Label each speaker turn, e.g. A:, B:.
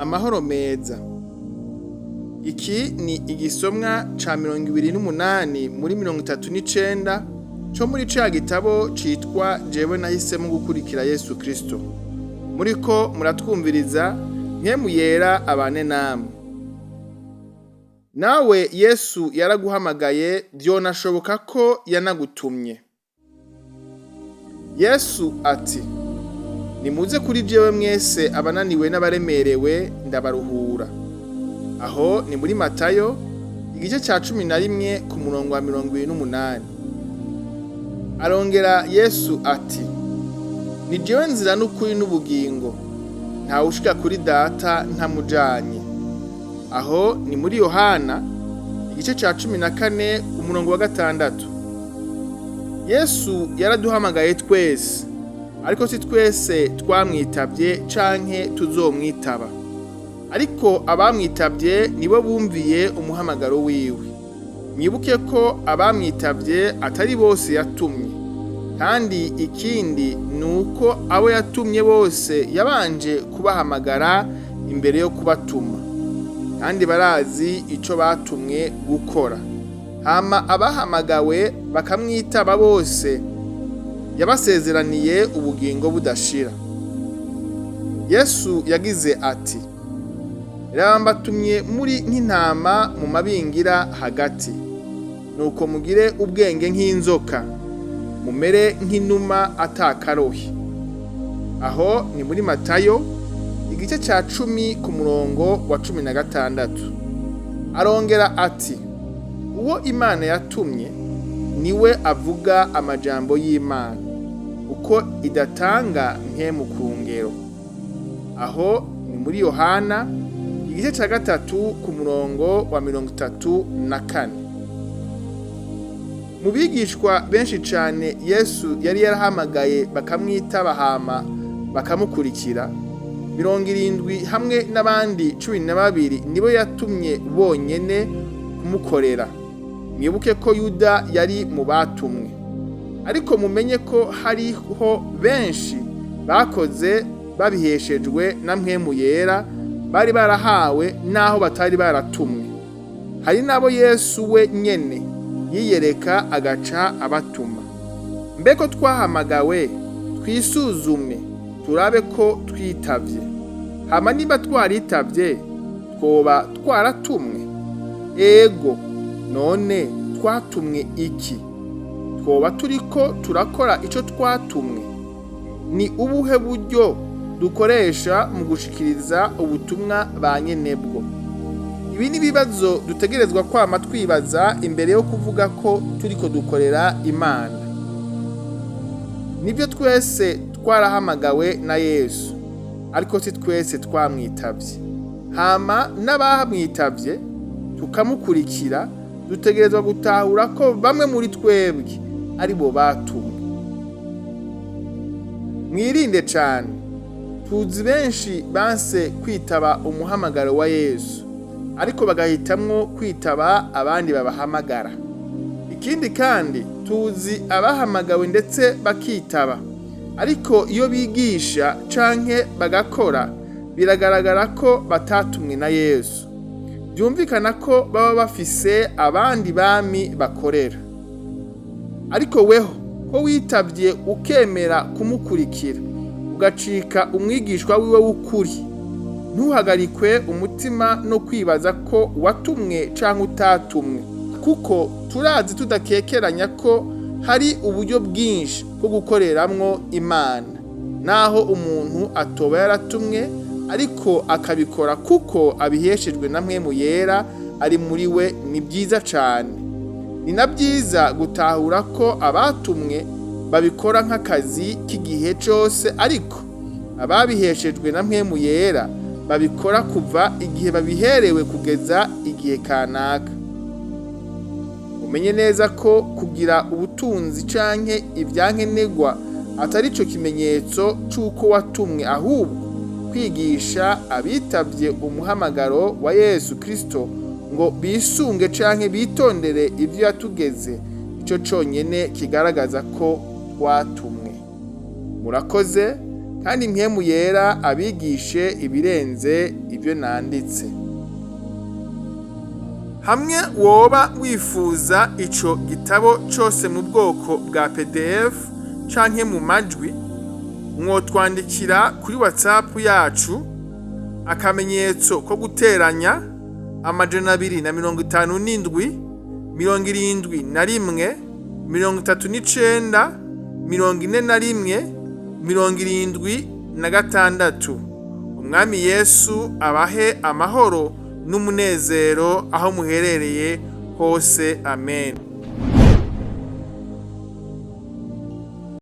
A: Amahoro meza. Iki ni igisomwa ca 28 muri 39 co muri ca gitabo citwa JEWE NAHISEMWO gukurikira YESU KRISTO. Muriko muratwumviriza nkemu yera abane namwe. Nawe Yesu yaraguhamagaye, vyonashoboka ko yanagutumye. Yesu ati: nimuze kuri jewe mwese abananiwe n'abaremerewe ndabaruhura. Aho ni muri Matayo igice ca 11 ku murongo wa 28. Arongera Yesu ati: ni jewe nzira n'ukuri n'ubugingo, nta ushika kuri data ntamujanye. Aho ni muri Yohana igice ca 14 ku murongo wa 6. Yesu yaraduhamagaye twese, ariko si twese twamwitavye canke tuzomwitaba. Ariko abamwitavye nibo bumviye umuhamagaro wiwe. Mwibuke ko abamwitavye atari bose yatumye. Kandi ikindi nuko abo yatumye bose yabanje kubahamagara imbere yo kubatuma. Kandi barazi ico batumwe gukora. Hama abahamagawe bakamwitaba bose yabasezeraniye ubugingo budashira. Yesu yagize ati: "Rambatumye muri nk'intama mu mabingira hagati. Nuko mugire ubwenge nk'inzoka, mumere nk'inuma atakarohi." Aho ni muri Matayo igice ca 10 ku murongo wa 16. Arongera ati: uwo Imana yatumye niwe avuga amajambo y'Imana, uko idatanga mpemu ku ngero. Aho ni muri Yohana igice ca 3 ku murongo wa 34. Mu bigishwa benshi cane Yesu yari yarahamagaye bakamwitaba hama bakamukurikira, 70 hamwe n'abandi 12 nibo yatumye bonyene kumukorera. Mwibuke ko Yuda yari mu batumwe. Ariko mumenye ko hariho benshi bakoze babiheshejwe na mpemu yera, bari barahawe naho batari baratumwe. Hari nabo Yesu we nyene yiyereka agaca abatuma. Mbeko twahamagawe, twisuzume turabe ko twitavye. Hama niba twaritavye, twoba twaratumwe. Ego, none twatumwe iki? Twoba turiko turakora ico twatumwe? Ni ubuhe buryo dukoresha mu gushikiriza ubutumwa banyenebwo? Ibi ni bibazo dutegerezwa kwama twibaza imbere yo kuvuga ko turiko dukorera Imana. Nibyo twese twarahamagawe na Yesu, ariko si twese twamwitavye. Hama n'abamwitavye tukamukurikira, dutegerezwa gutahura ko bamwe muri twebwe ari bo batumwe. Mwirinde cane. Tuzi benshi banse kwitaba umuhamagaro wa Yesu, ariko bagahitamwo kwitaba abandi babahamagara. Ikindi kandi tuzi abahamagawe ndetse bakitaba, ariko iyo bigisha canke bagakora biragaragara ko batatumwe na Yesu. Byumvikana ko baba bafise abandi bami bakorera. Ariko weho ko witavye ukemera kumukurikira, ugacika umwigishwa wiwe w'ukuri, ntuhagarikwe umutima no kwibaza ko watumwe canke utatumwe, kuko turazi tudakekeranya ko hari uburyo bwinshi bwo gukoreramwo Imana. Naho umuntu atoba yaratumwe, ariko akabikora kuko abiheshejwe na mpemu yera ari muri we, ni byiza cane. Ni na byiza gutahura ko abatumwe babikora nk'akazi k'igihe cose, ariko ababiheshejwe na mpemu yera babikora kuva igihe babiherewe kugeza igihe kanaka. Umenye neza ko kugira ubutunzi canke ivyankenegwa atari co kimenyetso c'uko watumwe, ahubwo kwigisha abitavye umuhamagaro wa Yesu Kristo ngo bisunge canke bitondere ivyo yatugeze, ico conyene kigaragaza ko twatumwe. Murakoze, kandi mpwemu yera abigishe ibirenze ibyo nanditse. Hamwe woba wifuza ico gitabo cose mu bwoko bwa PDF canke mu majwi, mwotwandikira kuri WhatsApp yacu akamenyetso ko guteranya 257 71 39 41 76. Umwami Yesu abahe amahoro n'umunezero aho muherereye hose. Amen.